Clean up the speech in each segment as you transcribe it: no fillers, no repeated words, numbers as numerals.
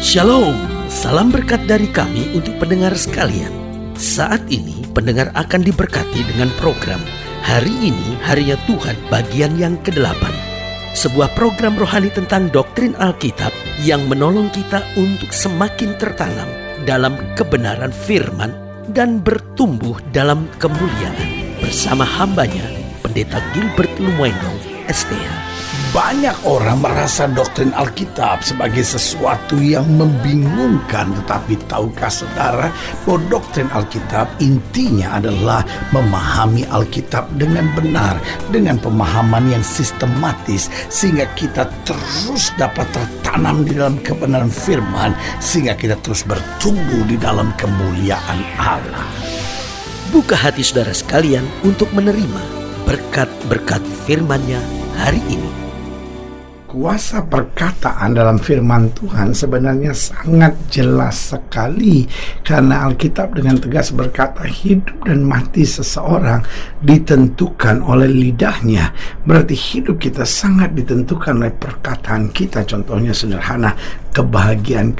Shalom, salam berkat dari kami untuk pendengar sekalian. Saat ini pendengar akan diberkati dengan program Hari Ini Harinya Tuhan bagian yang ke-8. Sebuah program rohani tentang doktrin Alkitab yang menolong kita untuk semakin tertanam dalam kebenaran firman dan bertumbuh dalam kemuliaan. Bersama hambanya, Pendeta Gilbert Lumuendo, STH. Banyak orang merasa doktrin Alkitab sebagai sesuatu yang membingungkan. Tetapi tahukah saudara bahwa doktrin Alkitab intinya adalah memahami Alkitab dengan benar, dengan pemahaman yang sistematis, sehingga kita terus dapat tertanam di dalam kebenaran firman, sehingga kita terus bertumbuh di dalam kemuliaan Allah. Buka hati saudara sekalian untuk menerima berkat-berkat firman-Nya hari ini. Kuasa perkataan dalam firman Tuhan sebenarnya sangat jelas sekali, karena Alkitab dengan tegas berkata hidup dan mati seseorang ditentukan oleh lidahnya. Berarti hidup kita sangat ditentukan oleh perkataan kita. Contohnya sederhana, kebahagiaan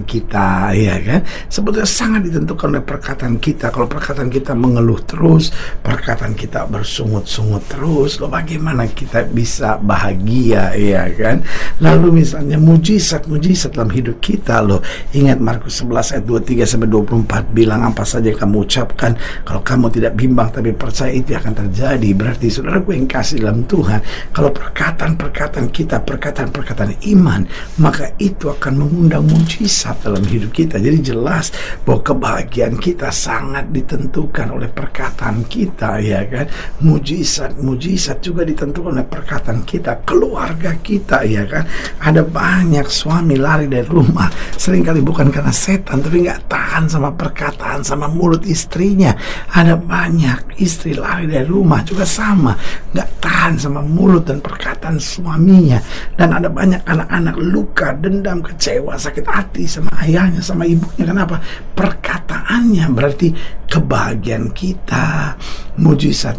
kita, ya kan? Sebetulnya sangat ditentukan oleh perkataan kita. Kalau perkataan kita mengeluh terus, perkataan kita bersungut-sungut terus, lo bagaimana kita bisa bahagia, ya kan? Lalu misalnya mujizat dalam hidup kita, lo ingat Markus 11 ayat 23-24 bilang, apa saja yang kamu ucapkan, kalau kamu tidak bimbang tapi percaya, itu akan terjadi. Berarti saudaraku yang kasih dalam Tuhan, kalau perkataan-perkataan kita, perkataan-perkataan iman, maka itu akan mengundang mujizat dalam hidup kita. Jadi jelas bahwa kebahagiaan kita sangat ditentukan oleh perkataan kita, ya kan? Mujizat juga ditentukan oleh perkataan kita. Keluarga kita, ya kan? Ada banyak suami lari dari rumah, seringkali bukan karena setan, tapi nggak tahan sama perkataan, sama mulut istrinya. Ada banyak istri lari dari rumah juga sama, nggak tahan sama mulut dan perkataan suaminya. Dan ada banyak anak-anak luka, dendam, kecewa, sakit hati sama ayahnya, sama ibunya. Kenapa? Perkataannya. Berarti kebahagiaan kita, mujizat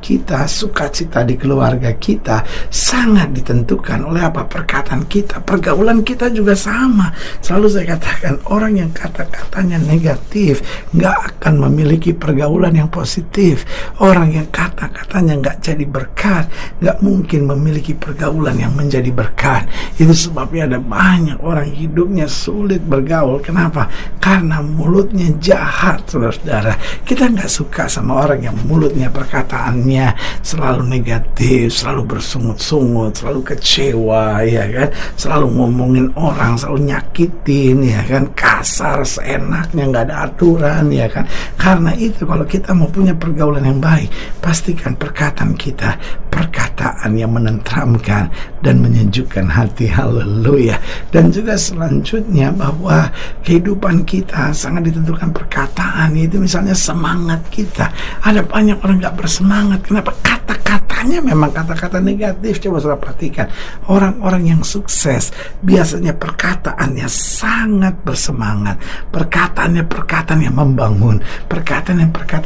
kita, sukacita di keluarga kita sangat ditentukan oleh apa? Perkataan kita. Pergaulan kita juga sama. Selalu saya katakan, orang yang kata-katanya negatif nggak akan memiliki pergaulan yang positif. Orang yang kata-katanya nggak jadi berkat nggak mungkin memiliki pergaulan yang menjadi berkat. Itu sebabnya ada banyak orang hidupnya sulit bergaul. Kenapa? Karena mulutnya jahat, saudara-saudara. Kita nggak suka sama orang yang mulutnya, perkataannya selalu negatif, selalu bersungut-sungut, selalu kecewa, ya kan? Selalu ngomongin orang, selalu nyakitin, ya kan? Kasar, seenaknya, nggak ada aturan, ya kan? Karena itu kalau kita mau punya pergaulan yang baik, pastikan perkataan kita, perkataan yang menenteramkan dan menyejukkan hati. Haleluya. Dan juga selanjutnya bahwa kehidupan kita sangat ditentukan perkataan. Itu misalnya semangat kita. Ada banyak orang gak bersemangat. Kenapa? Kata-katanya memang kata-kata negatif. Coba saudara perhatikan, orang-orang yang sukses biasanya perkataannya sangat bersemangat, perkataannya perkataan yang membangun, perkataan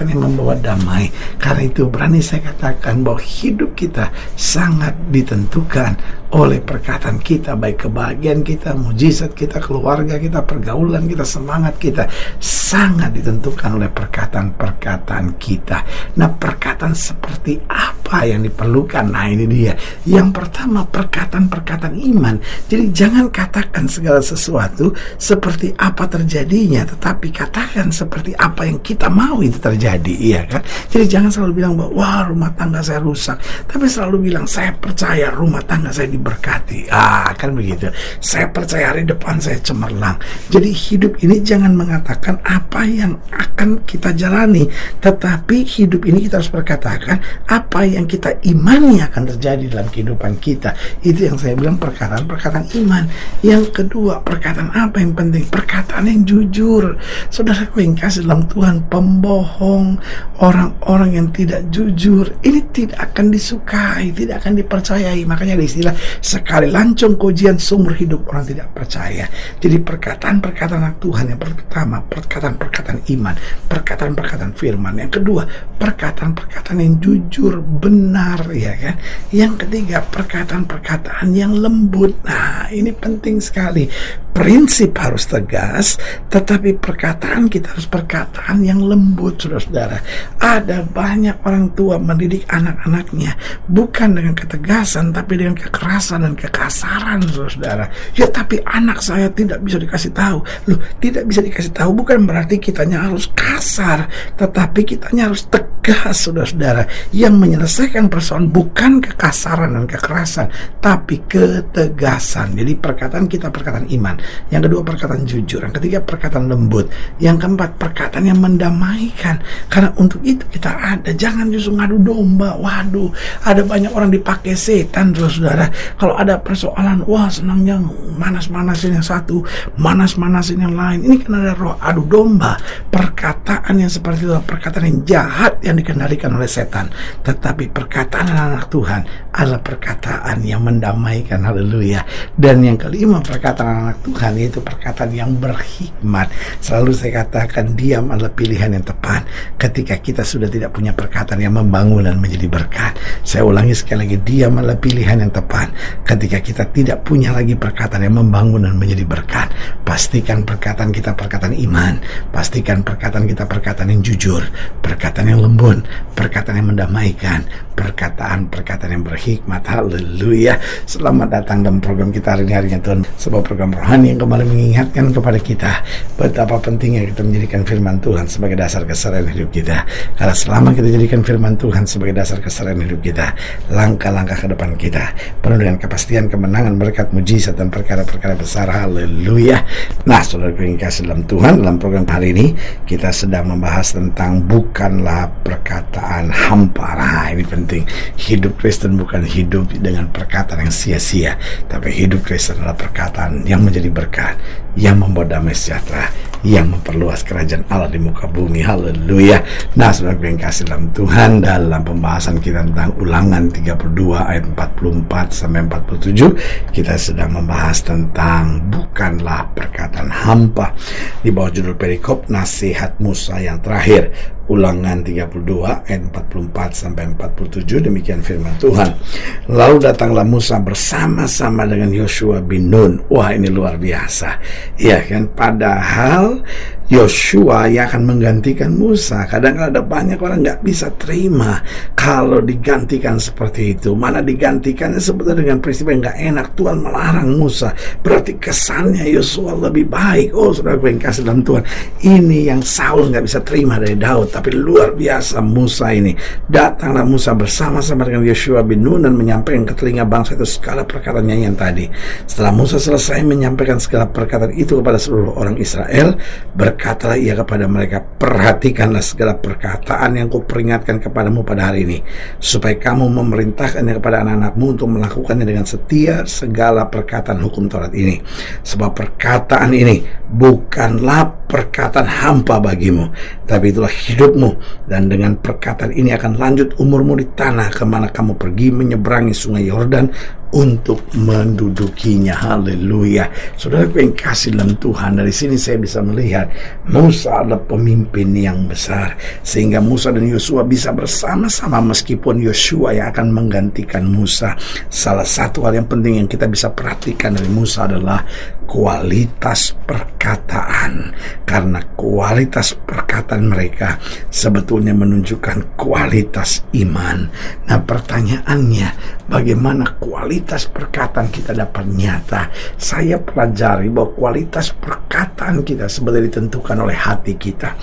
yang membawa damai. Karena itu berani saya katakan bahwa hidup kita sangat ditentukan oleh perkataan kita, baik kebahagiaan kita, mujizat kita, keluarga kita, pergaulan kita, semangat kita sangat ditentukan oleh perkataan-perkataan kita. Nah, perkataan seperti apa yang diperlukan? Nah, ini dia. Yang pertama, perkataan-perkataan iman. Jadi jangan katakan segala sesuatu seperti apa terjadinya, tetapi katakan seperti apa yang kita mau itu terjadi, iya kan? Jadi jangan selalu bilang bahwa wah, rumah tangga saya rusak, tapi selalu bilang saya percaya rumah tangga saya diberkati. Kan begitu. Saya percaya hari depan saya cemerlang. Jadi hidup ini jangan mengatakan apa yang akan kita jalani, tetapi hidup ini kita harus berkatakan apa yang kita imani akan terjadi dalam kehidupan kita. Itu yang saya bilang perkataan-perkataan iman. Yang kedua, perkataan apa yang penting? Perkataan yang jujur. Saudaraku yang kasih dalam Tuhan, pembohong, orang-orang yang tidak jujur, ini tidak akan disukai, tidak akan dipercayai. Makanya ada istilah, sekali lancung ujian seumur hidup orang tidak percaya. Jadi perkataan-perkataan anak Tuhan, yang pertama perkataan-perkataan iman, perkataan-perkataan firman. Yang kedua, perkataan-perkataan yang jujur, benar, benar, ya kan? Yang ketiga, perkataan-perkataan yang lembut. Nah, ini penting sekali. Prinsip harus tegas, tetapi perkataan kita harus perkataan yang lembut, saudara-saudara. Ada banyak orang tua mendidik anak-anaknya bukan dengan ketegasan, tapi dengan kekerasan dan kekasaran, saudara-saudara. Ya, tapi anak saya tidak bisa dikasih tahu. Loh, tidak bisa dikasih tahu bukan berarti kitanya harus kasar, tetapi kitanya harus tegas, saudara-saudara. Yang menyelesaikan persoalan bukan kekasaran dan kekerasan, tapi ketegasan. Jadi perkataan kita perkataan iman. Yang kedua, perkataan jujur. Yang ketiga, perkataan lembut. Yang keempat, perkataan yang mendamaikan. Karena untuk itu kita ada. Jangan justru ngadu domba. Waduh, ada banyak orang dipakai setan, saudara. Kalau ada persoalan, wah senangnya manas-manasin yang satu, manas-manasin yang lain. Ini kan ada roh adu domba. Perkataan yang seperti itu, perkataan yang jahat yang dikendalikan oleh setan. Tetapi perkataan anak Tuhan adalah perkataan yang mendamaikan. Haleluya. Dan yang kelima, perkataan anak Tuhan yaitu perkataan yang berhikmat. Selalu saya katakan, diam adalah pilihan yang tepat ketika kita sudah tidak punya perkataan yang membangun dan menjadi berkat. Saya ulangi sekali lagi, diam adalah pilihan yang tepat ketika kita tidak punya lagi perkataan yang membangun dan menjadi berkat. Pastikan perkataan kita perkataan iman, pastikan perkataan kita perkataan yang jujur, perkataan yang lembut, perkataan yang mendamaikan, perkataan-perkataan yang berhikmat. Haleluya. Selamat datang dalam program kita hari ini, harinya Tuhan, sebuah program rohani yang kembali mengingatkan kepada kita betapa pentingnya kita menjadikan firman Tuhan sebagai dasar keseharian hidup kita. Karena selama kita jadikan firman Tuhan sebagai dasar keseharian hidup kita, langkah-langkah ke depan kita penuh dengan kepastian kemenangan, berkat, mujizat, dan perkara-perkara besar. Haleluya. Nah, saudara yang kasih dalam Tuhan, dalam program hari ini kita sedang membahas tentang bukanlah perkataan hampa. Nah, ini penting. Hidup Kristen bukan hidup dengan perkataan yang sia-sia, tapi hidup Kristen adalah perkataan yang menjadi berkat, yang membawa damai sejahtera, yang memperluas kerajaan Allah di muka bumi. Haleluya. Nah, saudara yang kasih dalam Tuhan, dalam pembahasan kita tentang Ulangan 32 ayat 44 sampai 47, kita sedang membahas tentang bukanlah perkataan hampa di bawah judul perikop nasihat Musa yang terakhir. Ulangan 32 ayat 44 sampai 47, demikian firman Tuhan. Lalu datanglah Musa bersama-sama dengan Yosua bin Nun. Wah, ini luar biasa. Ya kan, padahal Yosua yang akan menggantikan Musa. Kadang-kadang ada banyak orang nggak bisa terima kalau digantikan seperti itu. Mana digantikannya sebetulnya dengan peristiwa yang nggak enak. Tuhan melarang Musa. Berarti kesannya Yosua lebih baik. Oh, saudara yang kasih dalam Tuhan, ini yang Saul nggak bisa terima dari Daud. Tapi luar biasa Musa ini. Datanglah Musa bersama-sama dengan Yosua bin Nun dan menyampaikan ke telinga bangsa itu segala perkataan nyanyian tadi. Setelah Musa selesai menyampaikan segala perkataan itu kepada seluruh orang Israel, berkatalah ia kepada mereka, perhatikanlah segala perkataan yang kuperingatkan kepadamu pada hari ini, supaya kamu memerintahkannya kepada anak-anakmu untuk melakukannya dengan setia segala perkataan hukum Taurat ini. Sebab perkataan ini bukanlah perkataan hampa bagimu, tapi itulah hidupmu, dan dengan perkataan ini akan lanjut umurmu di tanah kemana kamu pergi menyeberangi sungai Yordan untuk mendudukinya. Haleluya. Saudara yang kasih dalam Tuhan, dari sini saya bisa melihat Musa adalah pemimpin yang besar, sehingga Musa dan Yosua bisa bersama-sama meskipun Yosua yang akan menggantikan Musa. Salah satu hal yang penting yang kita bisa perhatikan dari Musa adalah kualitas perkataan, karena kualitas perkataan mereka sebetulnya menunjukkan kualitas iman. Nah, pertanyaannya, bagaimana kualitas perkataan kita dapat nyata? Saya pelajari bahwa kualitas perkataan kita sebetulnya ditentukan oleh hati kita.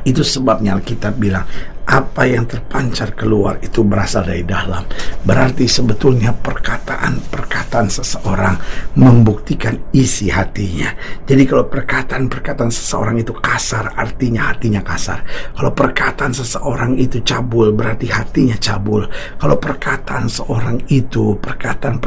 Itu sebabnya Alkitab bilang, apa yang terpancar keluar itu berasal dari dalam. Berarti sebetulnya perkataan seseorang membuktikan isi hatinya. Jadi kalau perkataan seseorang itu kasar, artinya hatinya kasar. Kalau perkataan seseorang itu cabul, berarti hatinya cabul. Kalau perkataan seorang itu perkataan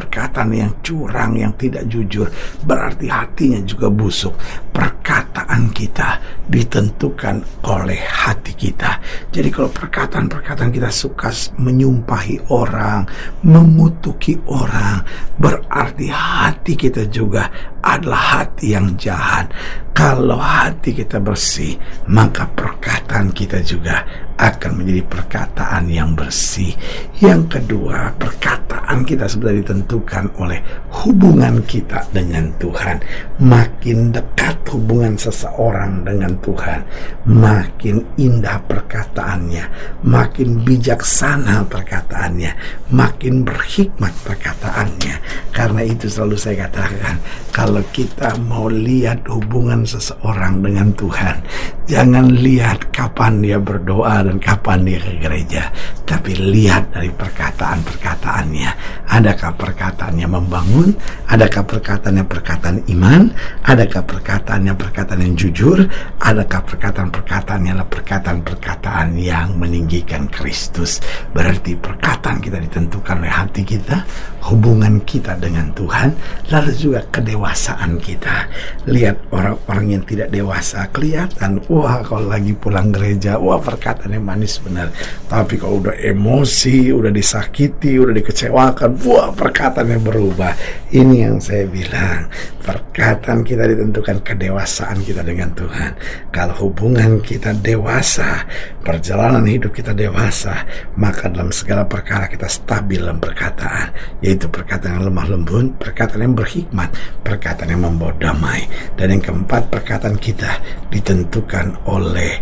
yang curang, yang tidak jujur, berarti hatinya juga busuk. Perkataan perkataan kita ditentukan oleh hati kita. Jadi kalau perkataan-perkataan kita suka menyumpahi orang, mengutuki orang, berarti hati kita juga adalah hati yang jahat. Kalau hati kita bersih, maka perkataan kita juga akan menjadi perkataan yang bersih. Yang kedua, perkataan kita sebenarnya ditentukan oleh hubungan kita dengan Tuhan. Makin dekat hubungan seseorang dengan Tuhan, makin indah perkataannya, makin bijaksana perkataannya, makin berhikmat perkataannya. Karena itu selalu saya katakan, kalau kita mau lihat hubungan seseorang dengan Tuhan, jangan lihat kapan dia berdoa dan kapan dia ke gereja, tapi lihat dari perkataan-perkataannya. Adakah perkataannya membangun? Adakah perkataannya perkataan iman? Adakah perkataannya perkataan yang jujur? Adakah perkataan-perkataannya adalah perkataan-perkataan yang meninggikan Kristus? Berarti perkataan kita ditentukan oleh hati kita, hubungan kita dengan Tuhan, lalu juga kedewasaan kita. Lihat orang-orang yang tidak dewasa, kelihatan, wah kalau lagi pulang gereja, wah perkataannya manis benar. Tapi kalau udah emosi, udah disakiti, udah dikecewakan, wah perkataannya berubah. Ini yang saya bilang, perkataan kita ditentukan kedewasaan kita dengan Tuhan. Kalau hubungan kita dewasa, perjalanan hidup kita dewasa, maka dalam segala perkara kita stabil dalam perkataan, yaitu perkataan yang lemah lembut, perkataan yang berhikmat, perkataan yang membawa damai. Dan yang keempat, perkataan kita ditentukan oleh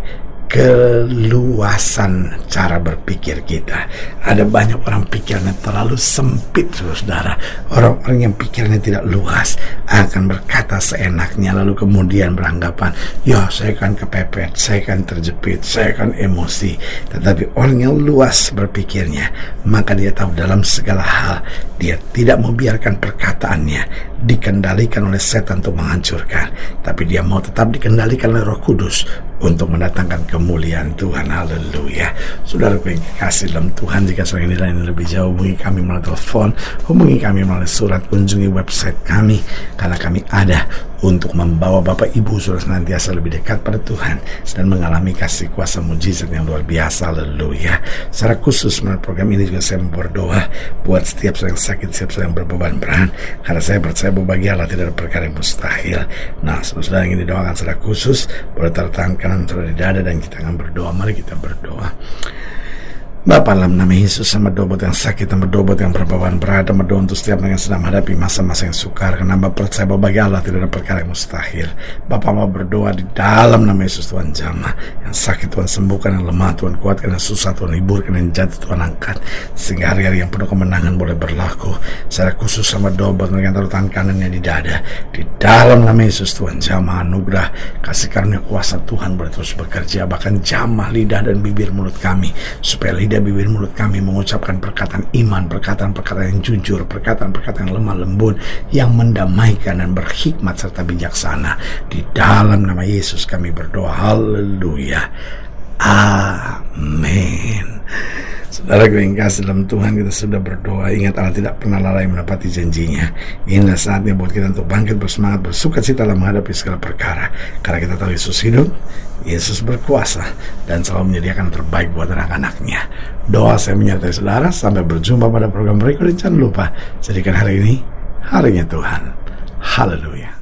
keluasan cara berpikir kita. Ada banyak orang pikirannya terlalu sempit, saudara. Orang-orang yang pikirannya tidak luas akan berkata seenaknya, lalu kemudian beranggapan, ya saya kan kepepet, saya kan terjepit, saya kan emosi. Tetapi orang yang luas berpikirnya, maka dia tahu dalam segala hal, dia tidak membiarkan perkataannya dikendalikan oleh setan untuk menghancurkan, tapi dia mau tetap dikendalikan oleh Roh Kudus untuk mendatangkan kemuliaan Tuhan. Haleluya. Saudaraku yang kekasih dalam Tuhan, jika saudara ini lebih jauh, hubungi kami melalui telepon, hubungi kami melalui surat, kunjungi website kami, karena kami ada untuk membawa Bapak Ibu saudara senantiasa lebih dekat pada Tuhan dan mengalami kasih kuasa mujizat yang luar biasa. Haleluya. Secara khusus melalui program ini juga saya berdoa buat setiap yang sakit, setiap yang berbeban berat, karena saya percaya bahwa bagi Allah tidak ada perkara yang mustahil. Nah, saudara yang ingin didoakan secara khusus, boleh taruh tangan kanan saudara di dada dan kita akan berdoa. Mari kita berdoa. Bapa, dalam nama Yesus, sama doa buat yang sakit, sama doa buat yang berbeban berat, sama doa untuk setiap yang sedang menghadapi masa-masa yang sukar, karena Bapa percaya bahwa bagi Allah tidak ada perkara yang mustahil. Bapa mau berdoa di dalam nama Yesus, Tuhan jamah yang sakit Tuhan sembuhkan, yang lemah Tuhan kuatkan, yang susah Tuhan hiburkan, yang jatuh Tuhan angkat, sehingga hari-hari yang penuh kemenangan boleh berlaku. Secara khusus sama doa buat yang taruh tangan kanannya di dada, di dalam nama Yesus Tuhan jamah anugerah, kasih karunia kuasa Tuhan boleh terus bekerja, bahkan jamah lidah dan bibir mulut kami, supaya lidah bibir mulut kami mengucapkan perkataan iman, perkataan-perkataan yang jujur, perkataan-perkataan yang lemah lembut, yang mendamaikan dan berhikmat serta bijaksana. Di dalam nama Yesus kami berdoa. Haleluya. Amin. Saudara yang kasih dalam Tuhan, kita sudah berdoa. Ingat, Allah tidak pernah lalai menepati janjinya. Inilah saatnya buat kita untuk bangkit bersemangat, bersuka cita dalam menghadapi segala perkara, karena kita tahu Yesus hidup, Yesus berkuasa, dan selalu menyediakan yang terbaik buat anak-anaknya. Doa saya menyertai saudara. Sampai berjumpa pada program berikutnya. Jangan lupa jadikan hari ini harinya Tuhan. Haleluya.